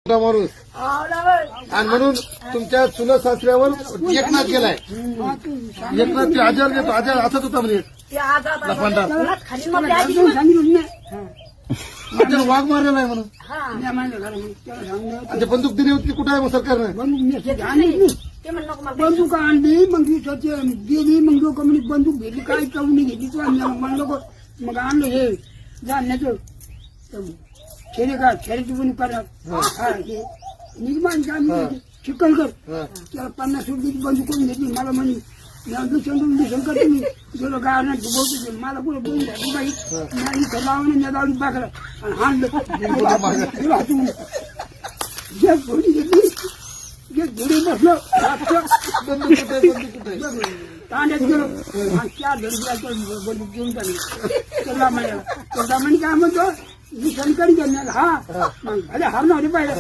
मोठा माणूस आणि म्हणून तुमच्या चुलत सासऱ्यावर एकनाथ गेलाय. एकनाथ ते आजार घेतो, आजार हातात होता म्हणजे लफांडा त्याला वाघ मारला नाही म्हणून. अच्छा, बंदूक दिली होती कुठे आहे मग सरकारनं? बंदूक आणली मग ती गेली मग लोक म्हणे बंदूक घेतली काय करून घेतली तू मग लोक मग आणलं हे जाण्याचं खेरे का खेरेची पण करणार निर्माण काय चिखलकर त्याला 50 रुपयाची बंदूक करून घेतली. मला म्हणे दुसरं करते मी गेलो गावाला बोलतो मला पुढे बोलून झाली बाई इथं लावून दावडी बाकरा आणि हाणलं हातून घोडी घेतली घोडी बसलो तांड्यात गेलो आणि 4 घडी बंदूक घेऊन त्याला म्हणे काय म्हणतो मी शंकरी करणार हा मग अरे हरणार पाहिजे